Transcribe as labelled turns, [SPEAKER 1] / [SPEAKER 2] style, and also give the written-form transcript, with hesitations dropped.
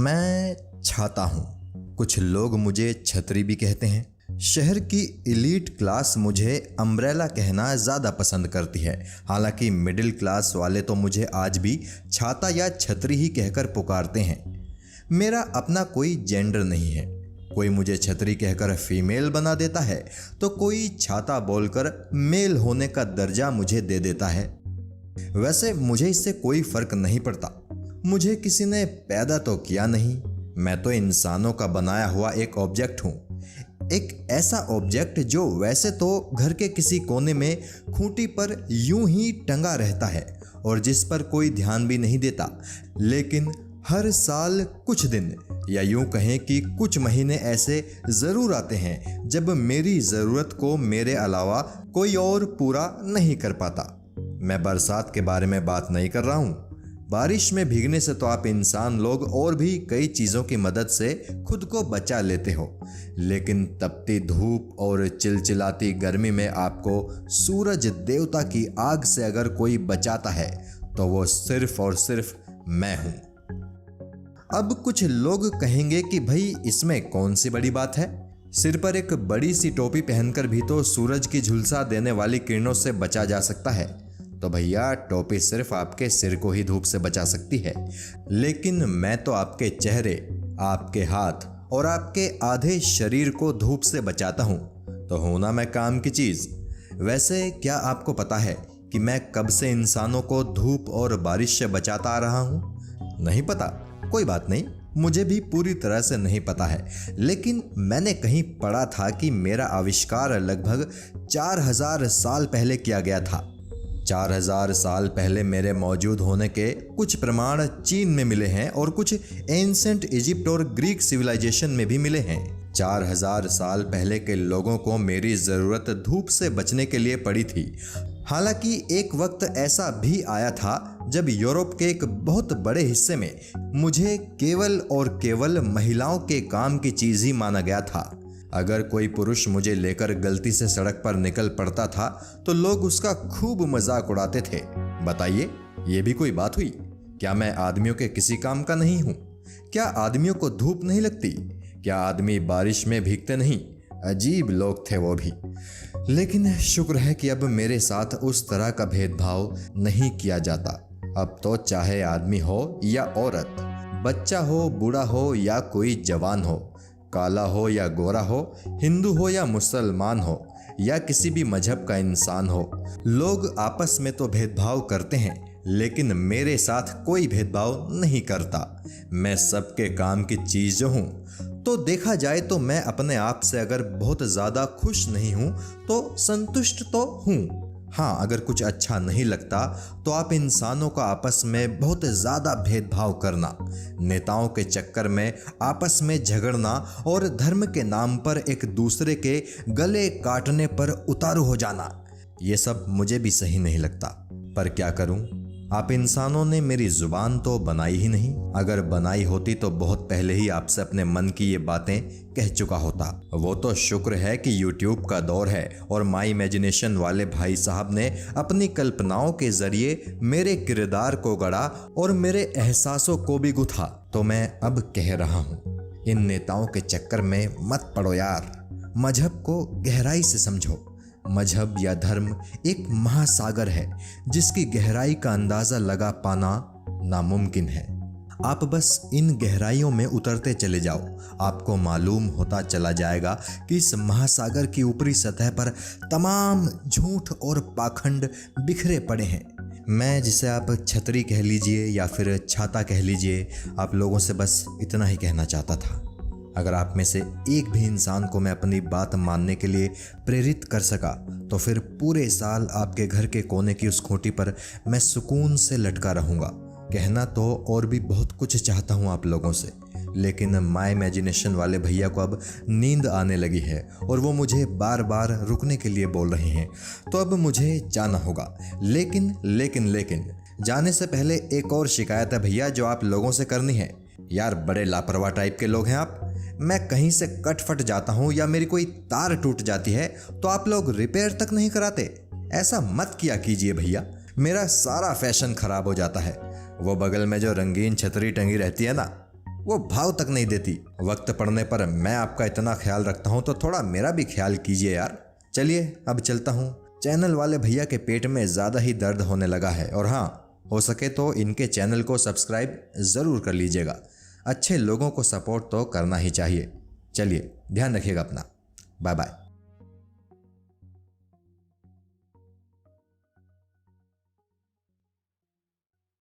[SPEAKER 1] मैं छाता हूँ। कुछ लोग मुझे छतरी भी कहते हैं। शहर की एलीट क्लास मुझे अम्ब्रेला कहना ज़्यादा पसंद करती है। हालांकि मिडिल क्लास वाले तो मुझे आज भी छाता या छतरी ही कहकर पुकारते हैं। मेरा अपना कोई जेंडर नहीं है। कोई मुझे छतरी कहकर फीमेल बना देता है तो कोई छाता बोलकर मेल होने का दर्जा मुझे दे देता है। वैसे मुझे इससे कोई फर्क नहीं पड़ता। मुझे किसी ने पैदा तो किया नहीं, मैं तो इंसानों का बनाया हुआ एक ऑब्जेक्ट हूँ। एक ऐसा ऑब्जेक्ट जो वैसे तो घर के किसी कोने में खूंटी पर यूं ही टंगा रहता है और जिस पर कोई ध्यान भी नहीं देता, लेकिन हर साल कुछ दिन या यूं कहें कि कुछ महीने ऐसे ज़रूर आते हैं जब मेरी ज़रूरत को मेरे अलावा कोई और पूरा नहीं कर पाता। मैं बरसात के बारे में बात नहीं कर रहा हूँ। बारिश में भीगने से तो आप इंसान लोग और भी कई चीज़ों की मदद से खुद को बचा लेते हो, लेकिन तपती धूप और चिलचिलाती गर्मी में आपको सूरज देवता की आग से अगर कोई बचाता है तो वो सिर्फ और सिर्फ मैं हूँ। अब कुछ लोग कहेंगे कि भाई इसमें कौन सी बड़ी बात है, सिर पर एक बड़ी सी टोपी पहनकर भी तो सूरज की झुलसा देने वाली किरणों से बचा जा सकता है। तो भैया टोपी सिर्फ आपके सिर को ही धूप से बचा सकती है, लेकिन मैं तो आपके चेहरे, आपके हाथ और आपके आधे शरीर को धूप से बचाता हूँ। तो हूं ना मैं काम की चीज़। वैसे क्या आपको पता है कि मैं कब से इंसानों को धूप और बारिश से बचाता आ रहा हूँ? नहीं पता? कोई बात नहीं, मुझे भी पूरी तरह से नहीं पता है, लेकिन मैंने कहीं पढ़ा था कि मेरा आविष्कार लगभग 4000 साल पहले किया गया था। 4000 साल पहले मेरे मौजूद होने के कुछ प्रमाण चीन में मिले हैं और कुछ एंसेंट इजिप्ट और ग्रीक सिविलाइजेशन में भी मिले हैं। 4000 साल पहले के लोगों को मेरी ज़रूरत धूप से बचने के लिए पड़ी थी। हालांकि एक वक्त ऐसा भी आया था जब यूरोप के एक बहुत बड़े हिस्से में मुझे केवल और केवल महिलाओं के काम की चीज़ ही माना गया था। अगर कोई पुरुष मुझे लेकर गलती से सड़क पर निकल पड़ता था तो लोग उसका खूब मजाक उड़ाते थे। बताइए, ये भी कोई बात हुई? क्या मैं आदमियों के किसी काम का नहीं हूँ? क्या आदमियों को धूप नहीं लगती? क्या आदमी बारिश में भीगते नहीं? अजीब लोग थे वो भी। लेकिन शुक्र है कि अब मेरे साथ उस तरह का भेदभाव नहीं किया जाता। अब तो चाहे आदमी हो या औरत, बच्चा हो, बूढ़ा हो या कोई जवान हो, काला हो या गोरा हो, हिंदू हो या मुसलमान हो या किसी भी मजहब का इंसान हो, लोग आपस में तो भेदभाव करते हैं, लेकिन मेरे साथ कोई भेदभाव नहीं करता। मैं सबके काम की चीज़ हूँ। तो देखा जाए तो मैं अपने आप से अगर बहुत ज़्यादा खुश नहीं हूँ तो संतुष्ट तो हूँ। हाँ, अगर कुछ अच्छा नहीं लगता तो आप इंसानों का आपस में बहुत ज़्यादा भेदभाव करना, नेताओं के चक्कर में आपस में झगड़ना और धर्म के नाम पर एक दूसरे के गले काटने पर उतारू हो जाना, ये सब मुझे भी सही नहीं लगता। पर क्या करूं, आप इंसानों ने मेरी जुबान तो बनाई ही नहीं। अगर बनाई होती तो बहुत पहले ही आपसे अपने मन की ये बातें कह चुका होता। वो तो शुक्र है कि YouTube का दौर है और माई इमेजिनेशन वाले भाई साहब ने अपनी कल्पनाओं के जरिए मेरे किरदार को गढ़ा और मेरे एहसासों को भी गुथा। तो मैं अब कह रहा हूँ, इन नेताओं के चक्कर में मत पड़ो यार। मजहब को गहराई से समझो। मजहब या धर्म एक महासागर है जिसकी गहराई का अंदाज़ा लगा पाना नामुमकिन है। आप बस इन गहराइयों में उतरते चले जाओ, आपको मालूम होता चला जाएगा कि इस महासागर की ऊपरी सतह पर तमाम झूठ और पाखंड बिखरे पड़े हैं। मैं, जिसे आप छतरी कह लीजिए या फिर छाता कह लीजिए, आप लोगों से बस इतना ही कहना चाहता था। अगर आप में से एक भी इंसान को मैं अपनी बात मानने के लिए प्रेरित कर सका तो फिर पूरे साल आपके घर के कोने की उस खूंटी पर मैं सुकून से लटका रहूँगा। कहना तो और भी बहुत कुछ चाहता हूँ आप लोगों से, लेकिन माई इमेजिनेशन वाले भैया को अब नींद आने लगी है और वो मुझे बार बार रुकने के लिए बोल रहे हैं, तो अब मुझे जाना होगा। लेकिन जाने से पहले एक और शिकायत है भैया जो आप लोगों से करनी है। यार, बड़े लापरवाह टाइप के लोग हैं आप। मैं कहीं से कट फट जाता हूँ या मेरी कोई तार टूट जाती है तो आप लोग रिपेयर तक नहीं कराते। ऐसा मत किया कीजिए भैया, मेरा सारा फैशन खराब हो जाता है। वो बगल में जो रंगीन छतरी टंगी रहती है ना, वो भाव तक नहीं देती। वक्त पड़ने पर मैं आपका इतना ख्याल रखता हूँ तो थोड़ा मेरा भी ख्याल कीजिए यार। चलिए अब चलता हूँ, चैनल वाले भैया के पेट में ज़्यादा ही दर्द होने लगा है। और हाँ, हो सके तो इनके चैनल को सब्सक्राइब ज़रूर कर लीजिएगा। अच्छे लोगों को सपोर्ट तो करना ही चाहिए। चलिए ध्यान रखिएगा अपना। Bye bye.